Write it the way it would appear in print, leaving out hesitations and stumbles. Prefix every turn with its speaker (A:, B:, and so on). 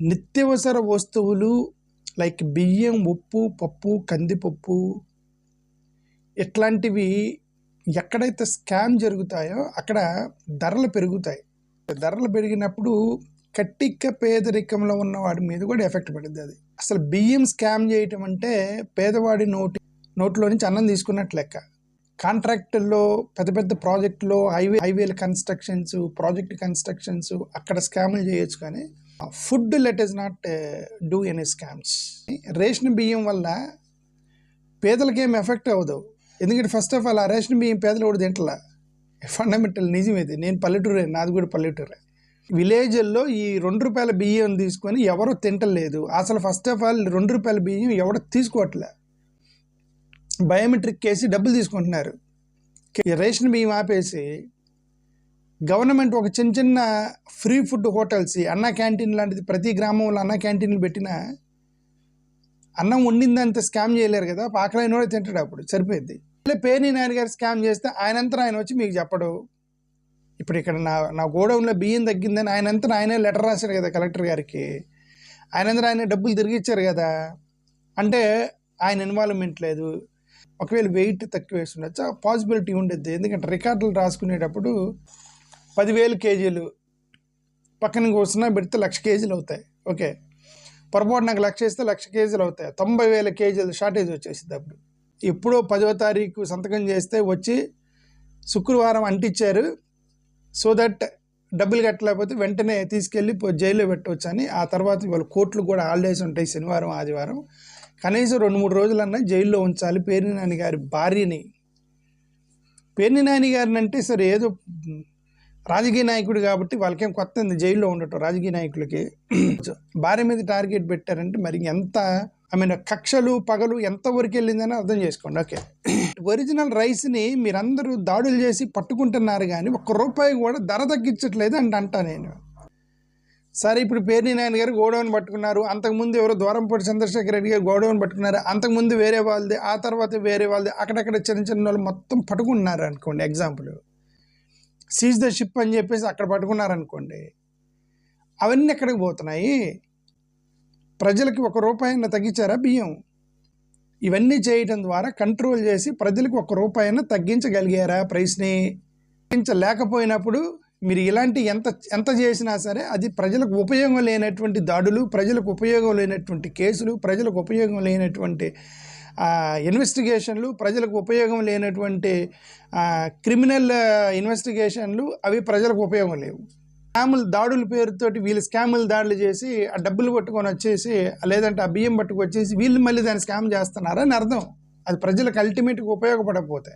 A: నిత్యావసర వస్తువులు లైక్ బియ్యం, ఉప్పు, పప్పు, కందిపప్పు ఇట్లాంటివి ఎక్కడైతే స్కామ్ జరుగుతాయో అక్కడ ధరలు పెరుగుతాయి. ధరలు పెరిగినప్పుడు కట్టిక పేదరికంలో ఉన్న వాడి మీద కూడా ఎఫెక్ట్ పడుతుంది. అది అసలు బియ్యం స్కామ్ చేయటం అంటే పేదవాడి నోట్లో నుంచి అన్నం తీసుకున్నట్లు లెక్క. కాంట్రాక్టుల్లో పెద్ద పెద్ద ప్రాజెక్టులో హైవేల కన్స్ట్రక్షన్స్, ప్రాజెక్ట్ కన్స్ట్రక్షన్స్ అక్కడ స్కాములు చేయొచ్చు, కానీ food let is not do any scams. Ration బియ్యం వల్ల పేదలకి ఏం ఎఫెక్ట్ అవ్వదు. ఎందుకంటే ఫస్ట్ ఆఫ్ ఆల్ ఆ రేషన్ బియ్యం పేదలు కూడా తింటలా. ఫండమెంటల్ నిజమేది. నేను పల్లెటూరే, నాది కూడా పల్లెటూరే. విలేజ్ల్లో ఈ ₹2 బియ్యం తీసుకొని ఎవరు తింటలేదు. అసలు ఫస్ట్ ఆఫ్ ఆల్ ₹2 బియ్యం ఎవరు తీసుకోవట్లే. బయోమెట్రిక్ వేసి డబ్బులు తీసుకుంటున్నారు. రేషన్ బియ్యం ఆపేసి గవర్నమెంట్ ఒక చిన్న చిన్న ఫ్రీ ఫుడ్ హోటల్స్, అన్న క్యాంటీన్ లాంటిది ప్రతి గ్రామంలో అన్న క్యాంటీన్లు పెట్టినా అన్నం వండిందంత స్కామ్ చేయలేరు కదా. ఆకలైన కూడా తింటాడు, అప్పుడు సరిపోయింది. పేర్ని నాని గారు స్కామ్ చేస్తే ఆయనంతా ఆయన వచ్చి మీకు చెప్పడు. ఇప్పుడు ఇక్కడ నా గోడౌన్లో బియ్యం తగ్గిందని ఆయనే లెటర్ రాశారు కదా కలెక్టర్ గారికి. ఆయన డబ్బులు తిరిగి ఇచ్చారు కదా. అంటే ఆయన ఇన్వాల్వ్మెంట్ లేదు. ఒకవేళ వెయిట్ తక్కువ వేస్తుండొచ్చు, పాసిబిలిటీ ఉండేది. ఎందుకంటే రికార్డులు రాసుకునేటప్పుడు 10,000 కేజీలు పక్కన కూర్చున్నా పెడితే 1,00,000 కేజీలు అవుతాయి. ఓకే, పొరపాటు నాకు 1,00,000 వేస్తే 1,00,000 కేజీలు అవుతాయి. 90,000 కేజీలు షార్టేజ్ వచ్చేసింది. అప్పుడు ఎప్పుడో 10వ తారీఖు సంతకం చేస్తే వచ్చి శుక్రవారం అంటించారు. సో దట్ డబ్బులు కట్టలేకపోతే వెంటనే తీసుకెళ్ళి జైల్లో పెట్టవచ్చు అని. ఆ తర్వాత ఇవాళ కోర్టులు కూడా హాలిడేస్ ఉంటాయి, శనివారం ఆదివారం. కనీసం 2-3 రోజులన్నా జైల్లో ఉంచాలి పేర్ని నాని గారి భార్యని. పేర్ని నాని గారిని అంటే సరే ఏదో రాజకీయ నాయకుడు కాబట్టి వాళ్ళకేం కొత్త జైల్లో ఉండటం. రాజకీయ నాయకులకి భార్య మీద టార్గెట్ పెట్టారంటే మరి ఎంత కక్షలు పగలు ఎంతవరకు వెళ్ళిందని అర్థం చేసుకోండి. ఓకే, ఒరిజినల్ రైస్ని మీరందరూ దాడులు చేసి పట్టుకుంటున్నారు, కానీ ₹1 కూడా ధర తగ్గించట్లేదు అంటా నేను. సరే, ఇప్పుడు పేర్ని నాని గారు గోడౌన్ పట్టుకున్నారు. అంతకుముందు ఎవరో ద్వారంపూడి చంద్రశేఖర్ రెడ్డి గారు గోడౌన్ పట్టుకున్నారు. అంతకుముందు వేరే వాళ్ళది, ఆ తర్వాత వేరే వాళ్ళది, అక్కడక్కడ చిన్న చిన్న వాళ్ళు మొత్తం పట్టుకుంటున్నారు అనుకోండి. ఎగ్జాంపుల్ సీజ్ ద షిప్ అని చెప్పేసి అక్కడ పట్టుకున్నారు అనుకోండి. అవన్నీ ఎక్కడికి పోతున్నాయి? ప్రజలకి ₹1 తగ్గించారా బియ్యం? ఇవన్నీ చేయడం ద్వారా కంట్రోల్ చేసి ప్రజలకు ₹1 తగ్గించగలిగారా ప్రైస్ని? తగ్గించలేకపోయినప్పుడు మీరు ఇలాంటి ఎంత చేసినా సరే అది ప్రజలకు ఉపయోగం లేనటువంటి దాడులు, ప్రజలకు ఉపయోగం లేనటువంటి కేసులు, ప్రజలకు ఉపయోగం లేనటువంటి ఇన్వెస్టిగేషన్లు, ప్రజలకు ఉపయోగం లేనటువంటి క్రిమినల్ ఇన్వెస్టిగేషన్లు, అవి ప్రజలకు ఉపయోగం లేవు. స్కాములు దాడుల పేరుతోటి వీళ్ళు స్కాములు దాడులు చేసి ఆ డబ్బులు పట్టుకొని వచ్చేసి, లేదంటే ఆ బియ్యం పట్టుకొచ్చేసి వీళ్ళు మళ్ళీ దాన్ని స్కామ్ చేస్తున్నారని అర్థం. అది ప్రజలకు అల్టిమేట్గా ఉపయోగపడకపోతే